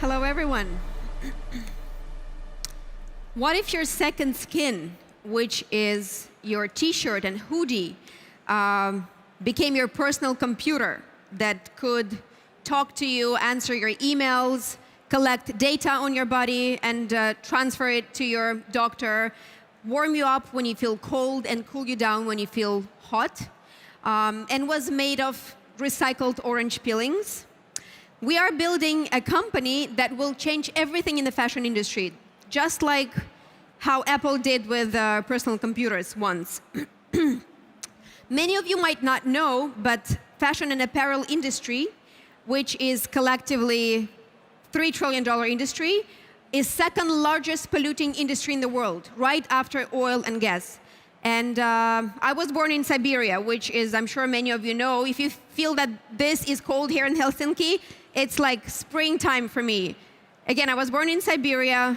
Hello, everyone. What if your second skin, which is your t-shirt and hoodie, became your personal computer that could talk to you, answer your emails, collect data on your body, and transfer it to your doctor, warm you up when you feel cold and cool you down when you feel hot, and was made of recycled orange peelings? We are building a company that will change everything in the fashion industry, just like how Apple did with personal computers once. Many of you might not know, but fashion and apparel industry, which is collectively $3 trillion industry, is second largest polluting industry in the world, right after oil and gas. And I was born in Siberia, which is, I'm sure many of you know, if you feel that this is cold here in Helsinki, it's like springtime for me. Again, I was born in Siberia,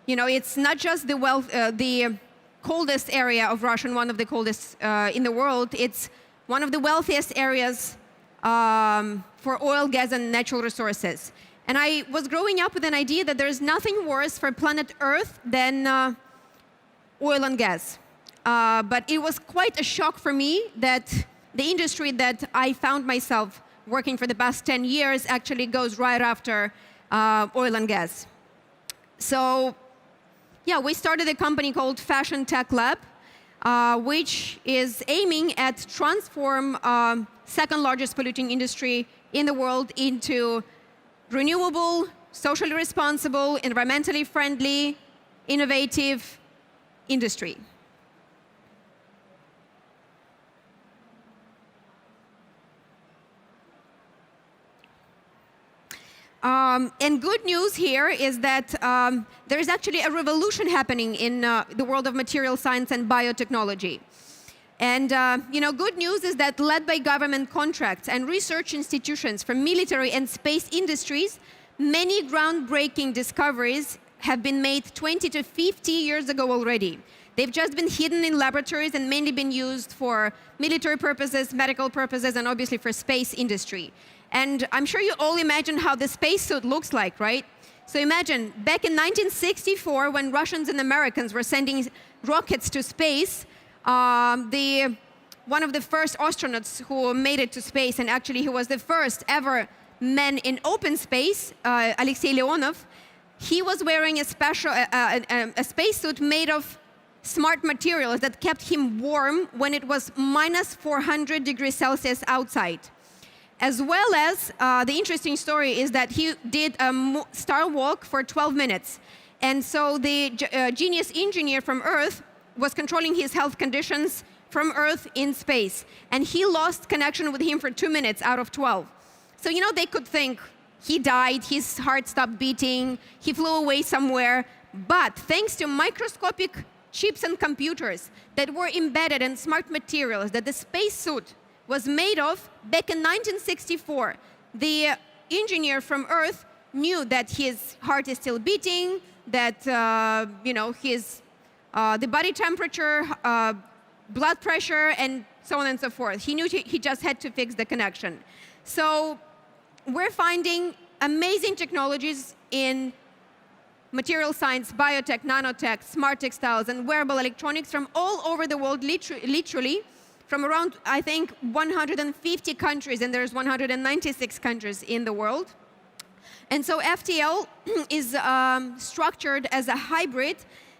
you know, it's not just the coldest area of Russia and one of the coldest in the world. It's one of the wealthiest areas for oil, gas, and natural resources. And I was growing up with an idea that there's nothing worse for planet Earth than oil and gas. But it was quite a shock for me that the industry that I found myself working for the past 10 years actually goes right after oil and gas. So, yeah, we started a company called Fashion Tech Lab, which is aiming at transform second largest polluting industry in the world into renewable, socially responsible, environmentally friendly, innovative industry. And good news here is that there is actually a revolution happening in the world of material science and biotechnology. And you know, good news is that led by government contracts and research institutions from military and space industries, many groundbreaking discoveries have been made 20 to 50 years ago already. They've just been hidden in laboratories and mainly been used for military purposes, medical purposes, and obviously for space industry. And I'm sure you all imagine how the spacesuit looks like, right? So imagine, back in 1964, when Russians and Americans were sending rockets to space, one of the first astronauts who made it to space, and actually he was the first ever man in open space, Alexei Leonov, he was wearing a special a spacesuit made of smart materials that kept him warm when it was minus 400 degrees Celsius outside. As well as, the interesting story is that he did a star walk for 12 minutes. And so the genius engineer from Earth was controlling his health conditions from Earth in space. And he lost connection with him for 2 minutes out of 12. So, you know, they could think he died, his heart stopped beating, he flew away somewhere. But thanks to microscopic chips and computers that were embedded in smart materials that the spacesuit was made of, back in 1964, the engineer from Earth knew that his heart is still beating, that you know, the body temperature, blood pressure, and so on and so forth. He knew he just had to fix the connection. So we're finding amazing technologies in material science, biotech, nanotech, smart textiles, and wearable electronics from all over the world, literally, from around, I think, 150 countries, and there's 196 countries in the world. And so FTL is structured as a hybrid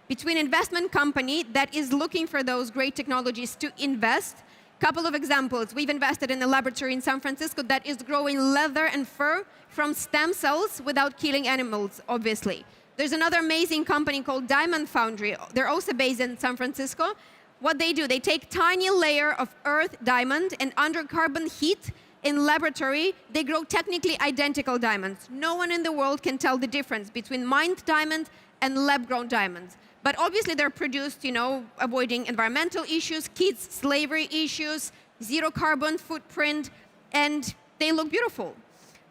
between investment company that is looking for those great technologies to invest. Couple of examples. We've invested in a laboratory in San Francisco that is growing leather and fur from stem cells without killing animals, obviously. There's another amazing company called Diamond Foundry. They're also based in San Francisco. What they do, they take tiny layer of earth diamond, and under carbon heat in laboratory, they grow technically identical diamonds. No one in the world can tell the difference between mined diamond and lab-grown diamonds. But obviously they're produced, you know, avoiding environmental issues, kids slavery issues, zero carbon footprint, and they look beautiful.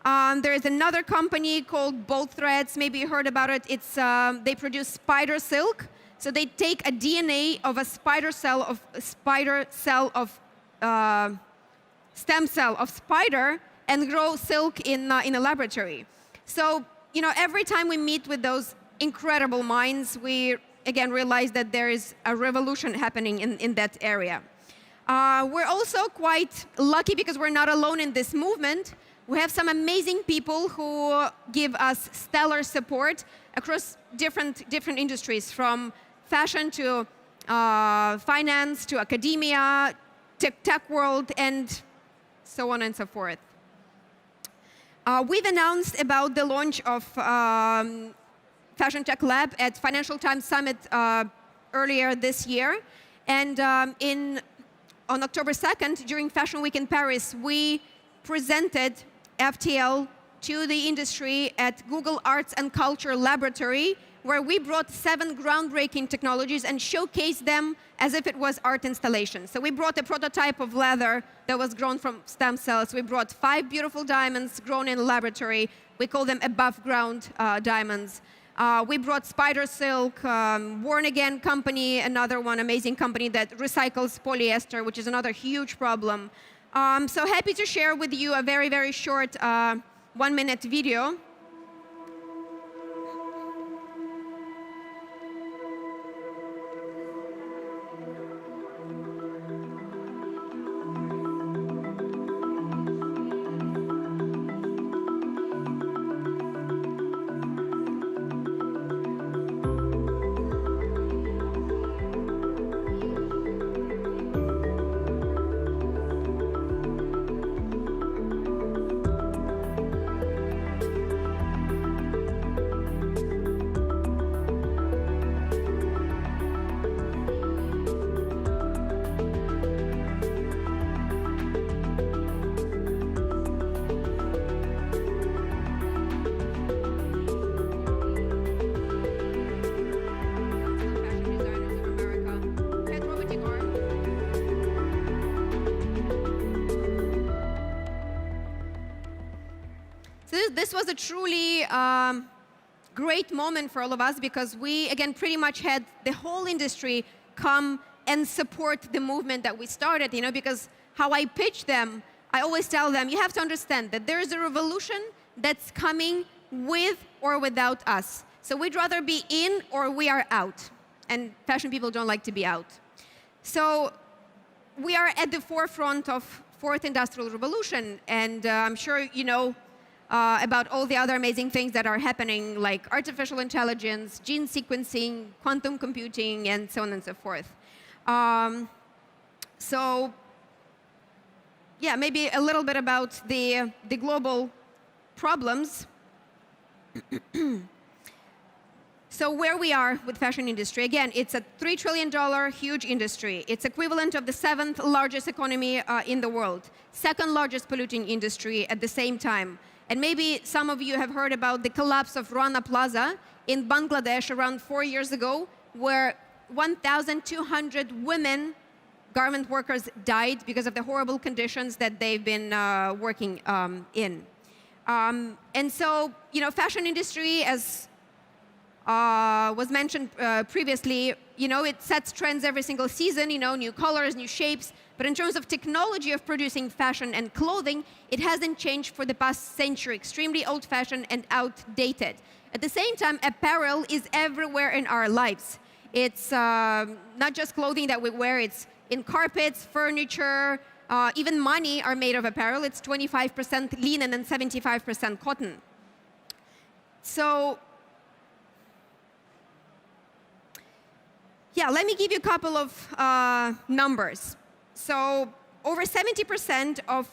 There is another company called Bolt Threads. Maybe you heard about it. It's they produce spider silk. So they take a DNA of a stem cell of spider and grow silk in a laboratory. So, every time we meet with those incredible minds, we again realize that there is a revolution happening in that area. We're also quite lucky because we're not alone in this movement. We have some amazing people who give us stellar support across different industries, from fashion to finance to academia, tech world, and so on and so forth. We've announced about the launch of Fashion Tech Lab at Financial Times Summit earlier this year. And on October 2nd, during Fashion Week in Paris, we presented FTL to the industry at Google Arts and Culture Laboratory, where we brought 7 groundbreaking technologies and showcased them as if it was art installations. So we brought a prototype of leather that was grown from stem cells. We brought 5 beautiful diamonds grown in a laboratory. We call them above ground diamonds. We brought Spider Silk, Worn Again company, another one amazing company that recycles polyester, which is another huge problem. So happy to share with you a very, very short 1-minute video. So this was a truly great moment for all of us, because we, again, pretty much had the whole industry come and support the movement that we started, because how I pitch them, I always tell them, you have to understand that there is a revolution that's coming with or without us. So we'd rather be in or we are out. And fashion people don't like to be out. So we are at the forefront of fourth industrial revolution, and I'm sure you know about all the other amazing things that are happening, like artificial intelligence, gene sequencing, quantum computing, and so on and so forth. So yeah, maybe a little bit about the global problems. So where we are with fashion industry, again, it's a $3 trillion huge industry. It's equivalent of the 7th largest economy in the world, 2nd largest polluting industry at the same time. And maybe some of you have heard about the collapse of Rana Plaza in Bangladesh around 4 years ago, where 1,200 women garment workers died because of the horrible conditions that they've been working in. And so, fashion industry, as was mentioned previously, it sets trends every single season, new colors, new shapes. But in terms of technology of producing fashion and clothing, it hasn't changed for the past century, extremely old-fashioned and outdated. At the same time, apparel is everywhere in our lives. It's not just clothing that we wear, it's in carpets, furniture, even money are made of apparel. It's 25% linen and 75% cotton. So, yeah, let me give you a couple of numbers. So over 70% of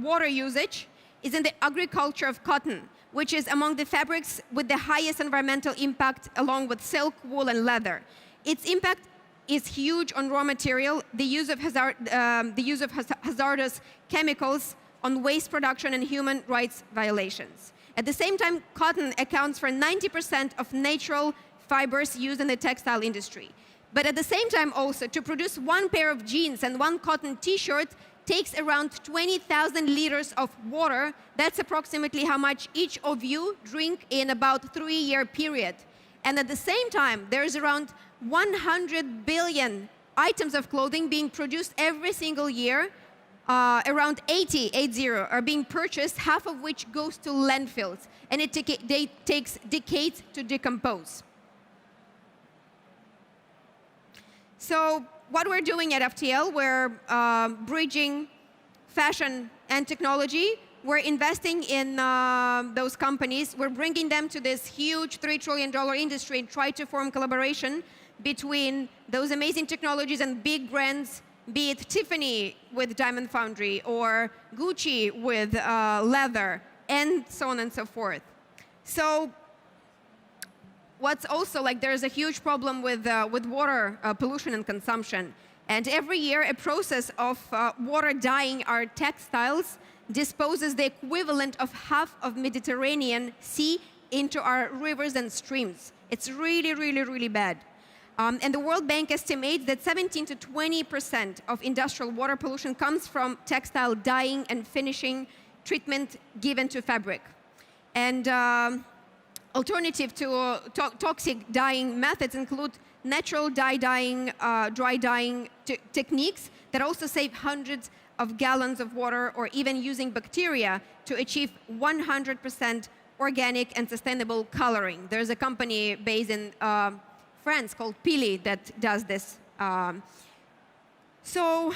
water usage is in the agriculture of cotton, which is among the fabrics with the highest environmental impact, along with silk, wool, and leather. Its impact is huge on raw material, the use of hazardous chemicals, on waste production, and human rights violations. At the same time, cotton accounts for 90% of natural fibers used in the textile industry. But at the same time also, to produce 1 pair of jeans and 1 cotton t-shirt takes around 20,000 liters of water. That's approximately how much each of you drink in about a 3-year period. And at the same time, there's around 100 billion items of clothing being produced every single year, around 80 are being purchased, half of which goes to landfills, and it takes decades to decompose. So what we're doing at FTL, we're bridging fashion and technology. We're investing in those companies. We're bringing them to this huge $3 trillion industry and try to form collaboration between those amazing technologies and big brands, be it Tiffany with Diamond Foundry or Gucci with leather, and so on and so forth. So what's also like, there's a huge problem with water pollution and consumption. And every year, a process of water dyeing our textiles disposes the equivalent of half of Mediterranean Sea into our rivers and streams. It's really, really, really bad. And the World Bank estimates that 17 to 20% of industrial water pollution comes from textile dyeing and finishing treatment given to fabric. And alternative to toxic dyeing methods include natural dyeing, dry dyeing techniques that also save hundreds of gallons of water, or even using bacteria to achieve 100% organic and sustainable coloring. There's a company based in France called Pili that does this. So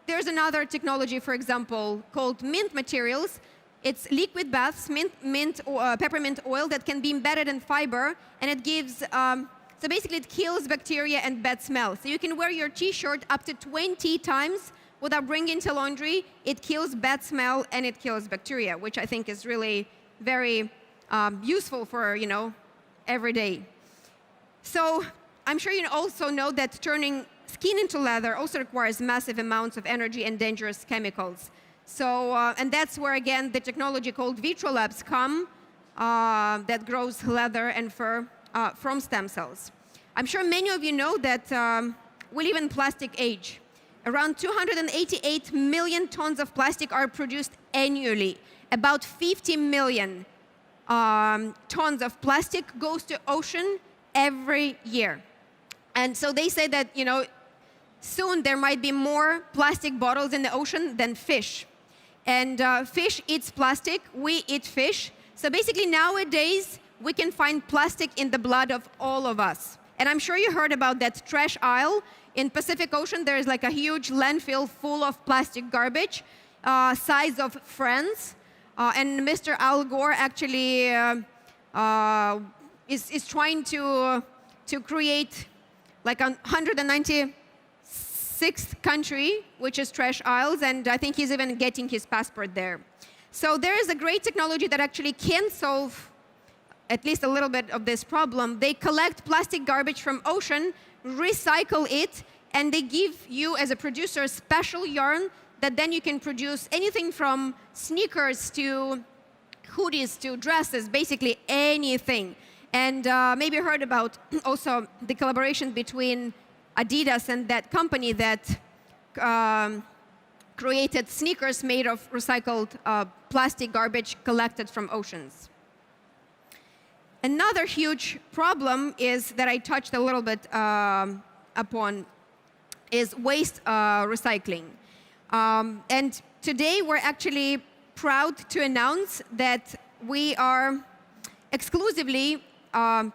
there's another technology, for example, called mint materials. It's liquid baths, peppermint oil that can be embedded in fiber, and it gives, so basically it kills bacteria and bad smell. So you can wear your t-shirt up to 20 times without bringing to laundry. It kills bad smell and it kills bacteria, which I think is really very useful for, every day. So I'm sure you also know that turning skin into leather also requires massive amounts of energy and dangerous chemicals. So, and that's where, again, the technology called Vitrolabs come, that grows leather and fur from stem cells. I'm sure many of you know that we live in plastic age. Around 288 million tons of plastic are produced annually. About 50 million tons of plastic goes to ocean every year. And so they say that, soon there might be more plastic bottles in the ocean than fish. And fish eats plastic, we eat fish. So basically nowadays, we can find plastic in the blood of all of us. And I'm sure you heard about that trash aisle. In Pacific Ocean, there's like a huge landfill full of plastic garbage, size of France. And Mr. Al Gore actually is trying to create like a 196th country, which is trash aisles, and I think he's even getting his passport there. So there is a great technology that actually can solve at least a little bit of this problem. They collect plastic garbage from ocean, recycle it, and they give you, as a producer, a special yarn that then you can produce anything from sneakers to hoodies to dresses, basically anything. And maybe you heard about also the collaboration between Adidas and that company that created sneakers made of recycled plastic garbage collected from oceans. Another huge problem is that I touched a little bit upon is waste recycling. And today we're actually proud to announce that we are exclusively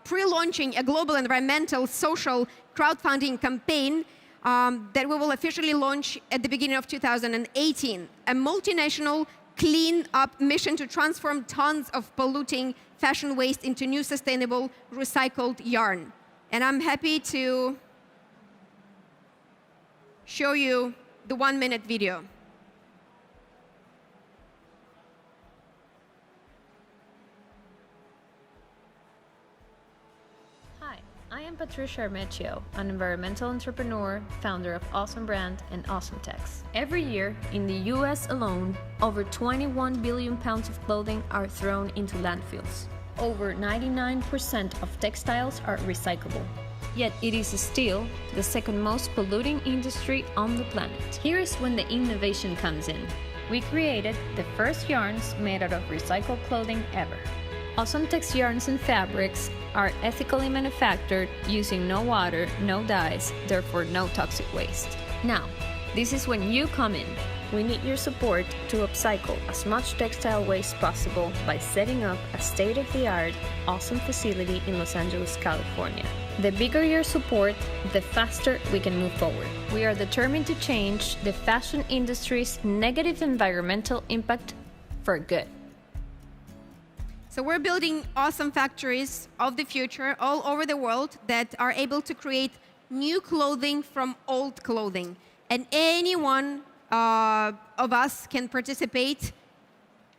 pre-launching a global environmental social crowdfunding campaign that we will officially launch at the beginning of 2018, a multinational clean-up mission to transform tons of polluting fashion waste into new sustainable recycled yarn. And I'm happy to show you the 1-minute video. I am Patricia Armecchio, an environmental entrepreneur, founder of Awesome Brand and Awesome Tex. Every year, in the US alone, over 21 billion pounds of clothing are thrown into landfills. Over 99% of textiles are recyclable. Yet it is still the second most polluting industry on the planet. Here is when the innovation comes in. We created the first yarns made out of recycled clothing ever. Awesome Tex yarns and fabrics are ethically manufactured using no water, no dyes, therefore no toxic waste. Now, this is when you come in. We need your support to upcycle as much textile waste possible by setting up a state-of-the-art, awesome facility in Los Angeles, California. The bigger your support, the faster we can move forward. We are determined to change the fashion industry's negative environmental impact for good. So we're building awesome factories of the future all over the world that are able to create new clothing from old clothing. And anyone of us can participate.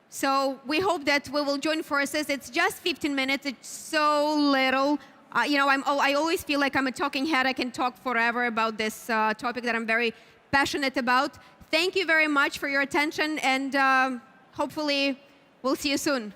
So we hope that we will join forces. It's just 15 minutes. It's so little. I always feel like I'm a talking head. I can talk forever about this topic that I'm very passionate about. Thank you very much for your attention, and hopefully we'll see you soon.